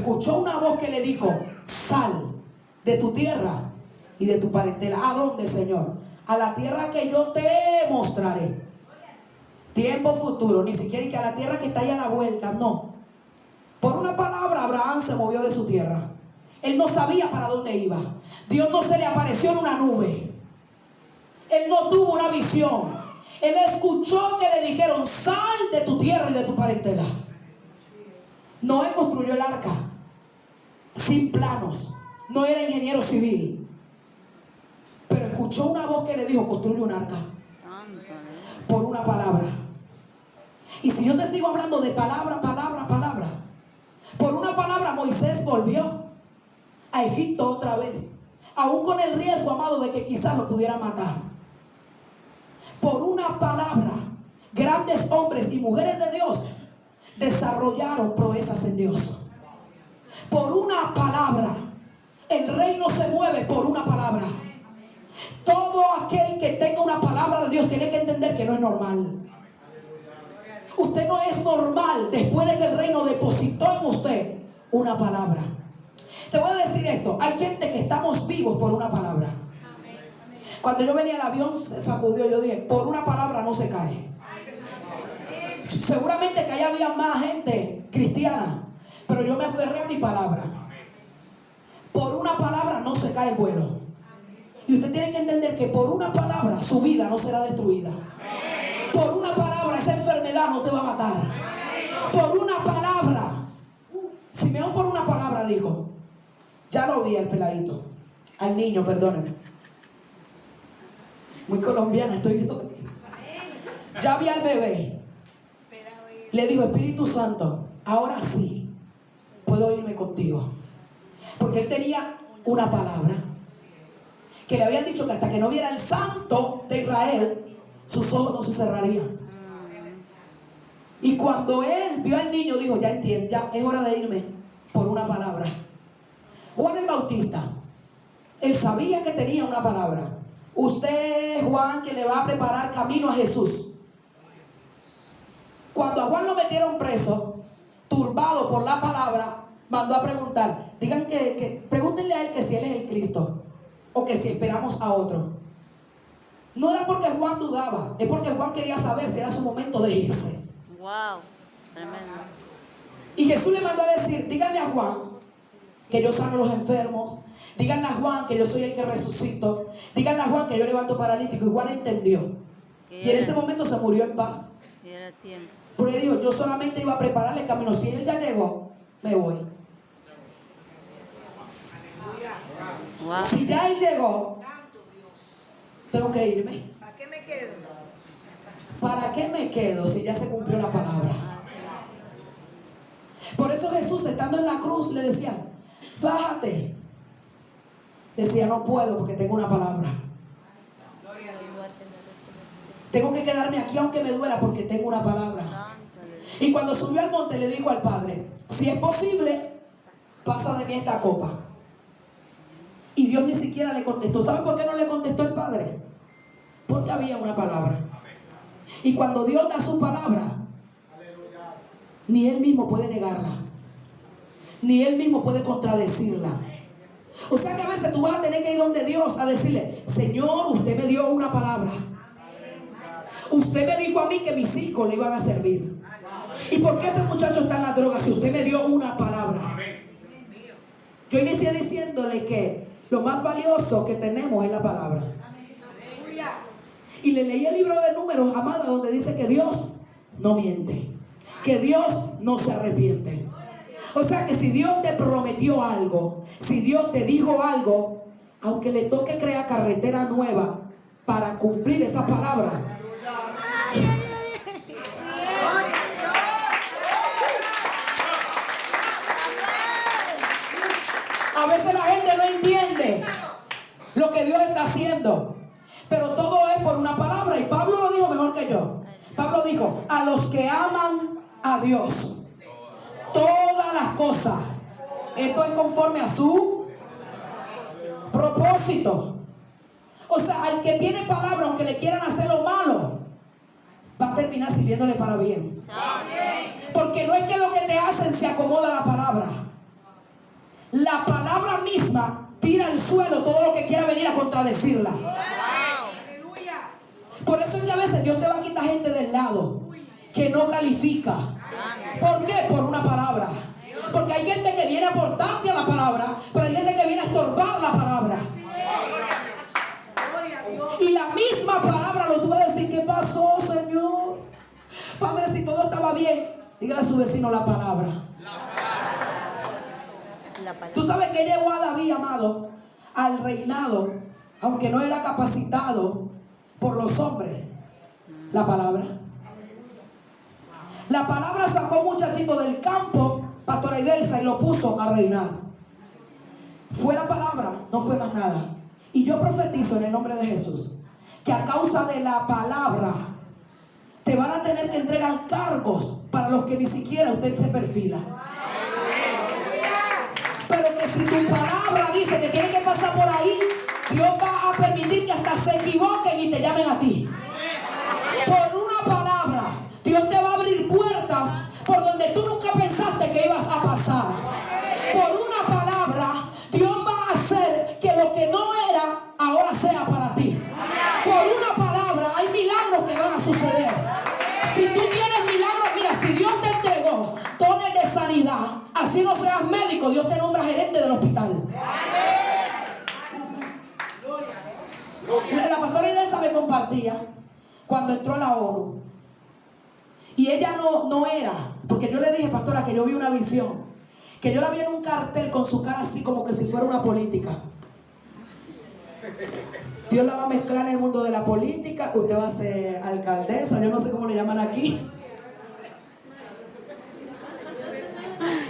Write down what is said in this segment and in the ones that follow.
escuchó una voz que le dijo: sal de tu tierra y de tu parentela. ¿A dónde, Señor? A la tierra que yo te mostraré. Tiempo futuro, ni siquiera que a la tierra que está ahí a la vuelta, no. Por una palabra Abraham se movió de su tierra. Él no sabía para dónde iba. Dios no se le apareció en una nube. Él no tuvo una visión. Él escuchó que le dijeron: sal de tu tierra y de tu parentela. Noé construyó el arca sin planos. No era ingeniero civil, pero escuchó una voz que le dijo: construye un arca. Por una palabra. Y si yo te sigo hablando de palabra, palabra, palabra, por una palabra Moisés volvió a Egipto otra vez, aún con el riesgo, amado, de que quizás lo pudiera matar. Por una palabra, grandes hombres y mujeres de Dios desarrollaron proezas en Dios. Por una palabra, el reino se mueve por una palabra. Todo aquel que tenga una palabra de Dios tiene que entender que no es normal. Usted no es normal después de que el reino depositó en usted una palabra. Te voy a decir esto: hay gente que estamos vivos por una palabra. Cuando yo venía al avión se sacudió. Yo dije: por una palabra no se cae. Seguramente que allá había más gente cristiana, pero yo me aferré a mi palabra. Por una palabra no se cae el vuelo. Y usted tiene que entender que por una palabra su vida no será destruida. Por una palabra esa enfermedad no te va a matar. Por una palabra. Simeón por una palabra dijo: ya lo vi al peladito, al niño, perdónenme. Muy colombiana estoy yo. Ya vi al bebé. Le dijo: Espíritu Santo, ahora sí puedo irme contigo. Porque él tenía una palabra que le habían dicho que hasta que no viera el santo de Israel, sus ojos no se cerrarían. Y cuando él vio al niño, dijo: ya entiendo, ya es hora de irme por una palabra. Juan el Bautista, él sabía que tenía una palabra. Usted es Juan, que le va a preparar camino a Jesús. Cuando a Juan lo metieron preso, turbado por la palabra, mandó a preguntar: digan pregúntenle a él que si él es el Cristo o que si esperamos a otro. No era porque Juan dudaba, es porque Juan quería saber si era su momento de irse. Wow, tremendo. Y Jesús le mandó a decir: díganle a Juan que yo sano a los enfermos. Díganle a Juan que yo soy el que resucito. Díganle a Juan que yo levanto paralítico. Y Juan entendió. Y en ese momento se murió en paz. Era tiempo. Porque dijo: yo solamente iba a prepararle el camino. Si él ya llegó, me voy. Wow. Si ya él llegó, tengo que irme. ¿Para qué me quedo? ¿Para qué me quedo si ya se cumplió la palabra? Por eso Jesús, estando en la cruz, le decía: bájate. Decía: no puedo porque tengo una palabra. Tengo que quedarme aquí aunque me duela porque tengo una palabra. Y cuando subió al monte le dijo al Padre: si es posible, pasa de mí esta copa. Y Dios ni siquiera le contestó. ¿Sabe por qué no le contestó el Padre? Porque había una palabra. Y cuando Dios da su palabra, ni Él mismo puede negarla, ni Él mismo puede contradecirla. O sea que a veces tú vas a tener que ir donde Dios a decirle: Señor, usted me dio una palabra. Usted me dijo a mí que mis hijos le iban a servir. ¿Y por qué ese muchacho está en la droga si usted me dio una palabra? Yo inicié diciéndole que lo más valioso que tenemos es la palabra. Y le leí el libro de Números, amada, donde dice que Dios no miente, que Dios no se arrepiente. O sea que si Dios te prometió algo, si Dios te dijo algo, aunque le toque crear carretera nueva para cumplir esa palabra, a veces la gente no entiende lo que Dios está haciendo, pero todo es por una palabra. Y Pablo lo dijo mejor que yo. Pablo dijo: a los que aman a Dios, todas las cosas, esto es conforme a su propósito. O sea, al que tiene palabra, aunque le quieran hacer lo malo, va a terminar sirviéndole para bien. Porque no es que lo que te hacen se acomoda a la palabra. misma tira al suelo todo lo que quiera venir a contradecirla. Por eso es que a veces Dios te va a quitar gente del lado que no califica. ¿Por qué? Por una palabra. Porque hay gente que viene a aportarte a la palabra, pero hay gente que viene a estorbar la palabra. Y la misma palabra lo tuve a decir. ¿Qué pasó, Señor? Padre, si todo estaba bien, dígale a su vecino la palabra. Tú sabes que llevó a David, amado, al reinado, aunque no era capacitado por los hombres. La palabra. La palabra sacó a un muchachito del campo, Pastora Idelsa, y lo puso a reinar. Fue la palabra, no fue más nada. Y yo profetizo en el nombre de Jesús que a causa de la palabra te van a tener que entregar cargos para los que ni siquiera usted se perfila. Pero que si tu palabra dice que tiene que pasar por ahí, Dios va a permitir que hasta se equivoquen y te llamen a ti. Por una palabra, Dios te va a abrir puertas por donde tú nunca pensaste que ibas a pasar. Por una palabra, Dios va a hacer que lo que no era, ahora sea para ti. Por una palabra, hay milagros que van a suceder. Si tú quieres milagros, mira, si Dios te entregó dones de sanidad, así no seas médico, Dios te nombra gerente del hospital. La pastora Idelsa me compartía cuando entró a la ONU. Y ella no era, porque yo le dije, pastora, que yo vi una visión, que yo la vi en un cartel con su cara así como que si fuera una política. Dios la va a mezclar en el mundo de la política, usted va a ser alcaldesa, yo no sé cómo le llaman aquí.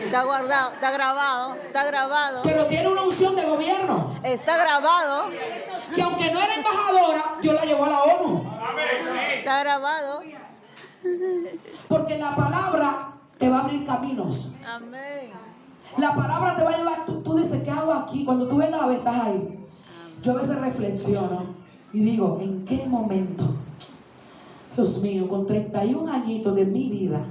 Está guardado, está grabado, está grabado. Pero tiene una unción de gobierno. Está grabado. Que aunque no era embajadora, Dios la llevó a la ONU. Está grabado. Porque la palabra te va a abrir caminos. Amén. La palabra te va a llevar. Tú dices, ¿qué hago aquí? Cuando tú vengas a ver, estás ahí. Yo a veces reflexiono y digo, ¿en qué momento? Dios mío, con 31 añitos de mi vida,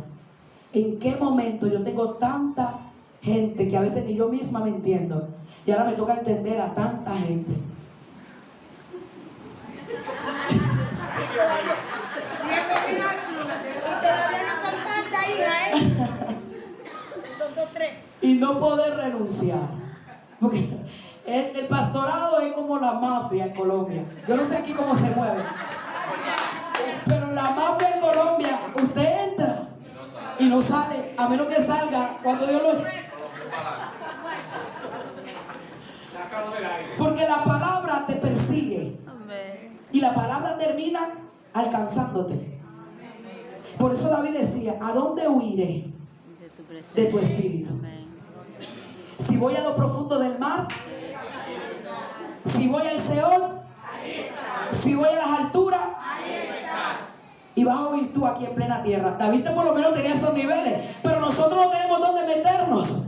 ¿en qué momento yo tengo tanta gente que a veces ni yo misma me entiendo? Y ahora me toca entender a tanta gente. Y no poder renunciar. Porque el pastorado es como la mafia en Colombia. Yo no sé aquí cómo se mueve. Pero la mafia en Colombia, usted entra y no sale, a menos que salga cuando Dios lo... Porque la palabra te persigue. Y la palabra termina alcanzándote. Por eso David decía, ¿a dónde huiré de tu espíritu? Si voy a lo profundo del mar, si voy al Seol, si voy a las alturas, y vas a oír tú aquí en plena tierra. David por lo menos tenía esos niveles, pero nosotros no tenemos dónde meternos.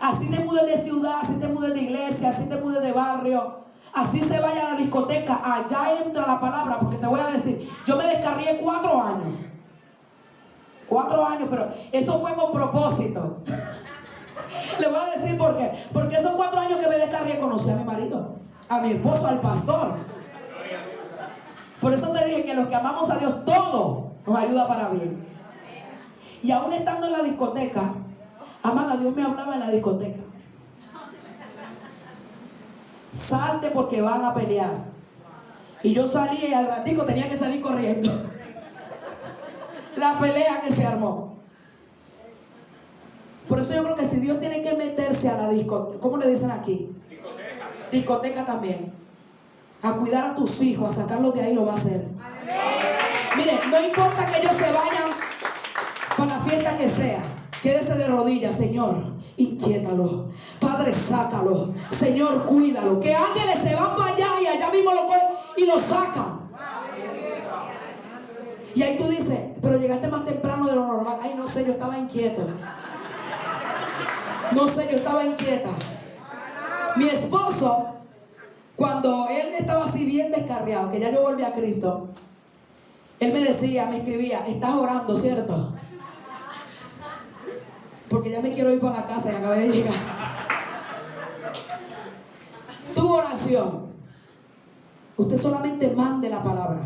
Así te mudes de ciudad, así te mudes de iglesia, así te mudes de barrio, así se vaya a la discoteca, allá entra la palabra. Porque te voy a decir, yo me descarrié 4 años. 4 años, pero eso fue con propósito. Le voy a decir por qué. Porque esos 4 años que me descarrié conocí a mi marido, a mi esposo, al pastor. Por eso te dije que los que amamos a Dios, todo nos ayuda para bien. Y aún estando en la discoteca, amada, Dios me hablaba en la discoteca. Salte porque van a pelear. Y yo salí y al ratico tenía que salir corriendo. La pelea que se armó. Por eso yo creo que si Dios tiene que meterse a la discoteca, ¿cómo le dicen aquí? Discoteca también. A cuidar a tus hijos, a sacarlos de ahí, lo va a hacer. Mire, no importa que ellos se vayan con la fiesta que sea. Quédese de rodillas, Señor, inquiétalo. Padre, sácalo. Señor, cuídalo. Que ángeles se van para allá y allá mismo lo cogen y lo sacan. Y ahí tú dices, pero llegaste más temprano de lo normal. Ay, no sé, yo estaba inquieto. No sé, yo estaba inquieta. Mi esposo, cuando él estaba así bien descarriado, que ya yo volví a Cristo, él me decía, me escribía, estás orando, ¿cierto? porque ya me quiero ir para la casa y acabé de llegar. Tu oración. Usted solamente mande la palabra.